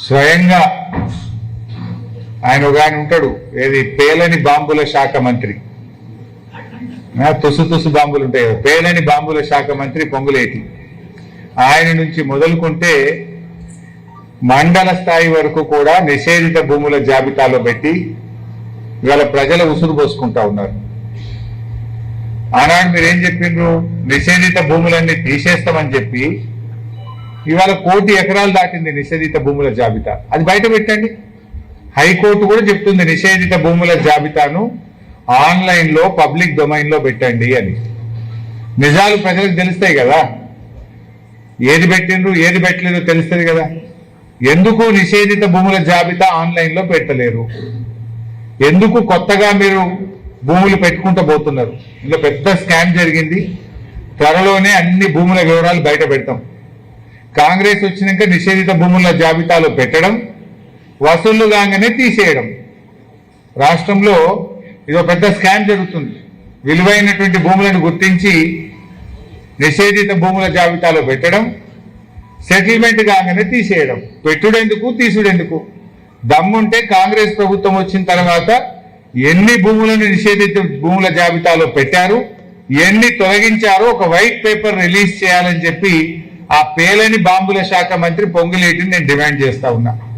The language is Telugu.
స్వయంగా ఆయన ఒక ఆయన ఉంటాడు, ఏది పేలని బాంబుల శాఖ మంత్రి, తుసు బాంబులు ఉంటాయి, పేలని బాంబుల శాఖ మంత్రి పొంగులేటి. ఆయన నుంచి మొదలుకుంటే మండల స్థాయి వరకు కూడా నిషేధిత భూముల జాబితాలో పెట్టి ఇవాళ ప్రజల ఉసురు పోసుకుంటా ఉన్నారు. ఆనాడు మీరేం చెప్పిండ్రు? నిషేధిత భూములన్నీ తీసేస్తామని చెప్పి ఇవాళ 1 కోటి ఎకరాలు దాటింది నిషేధిత భూముల జాబితా. అది బయట పెట్టండి. హైకోర్టు కూడా చెప్తుంది నిషేధిత భూముల జాబితాను ఆన్లైన్లో పబ్లిక్ డొమైన్లో పెట్టండి అని. నిజాలు ప్రజలకు తెలుస్తాయి కదా, ఏది పెట్టిండ్రు ఏది పెట్టలేదో తెలుస్తుంది కదా. ఎందుకు నిషేధిత భూముల జాబితా ఆన్లైన్లో పెట్టలేరు? ఎందుకు కొత్తగా మీరు భూములు పెట్టుకుంటూ పోతున్నారు? ఇందులో పెద్ద స్కామ్ జరిగింది. త్వరలోనే అన్ని భూముల వివరాలు బయట పెడతాం. కాంగ్రెస్ వచ్చినాక నిషేధిత భూముల జాబితాలో పెట్టడం, వసూళ్లు కాగానే తీసేయడం. రాష్ట్రంలో ఇదో పెద్ద స్కామ్ జరుగుతుంది. విలువైనటువంటి భూములను గుర్తించి నిషేధిత భూముల జాబితాలో పెట్టడం, సెటిల్మెంట్ కాగానే తీసేయడం. పెట్టుడెందుకు, తీసుడెందుకు? దమ్ముంటే కాంగ్రెస్ ప్రభుత్వం వచ్చిన తర్వాత ఎన్ని భూములను నిషేధిత భూముల జాబితాలో పెట్టారు, ఎన్ని తొలగించారో ఒక వైట్ పేపర్ రిలీజ్ చేయాలని చెప్పి ఆ పేలని బాంబుల శాఖ మంత్రి పొంగులేటిని నేను డిమాండ్ చేస్తా ఉన్నా.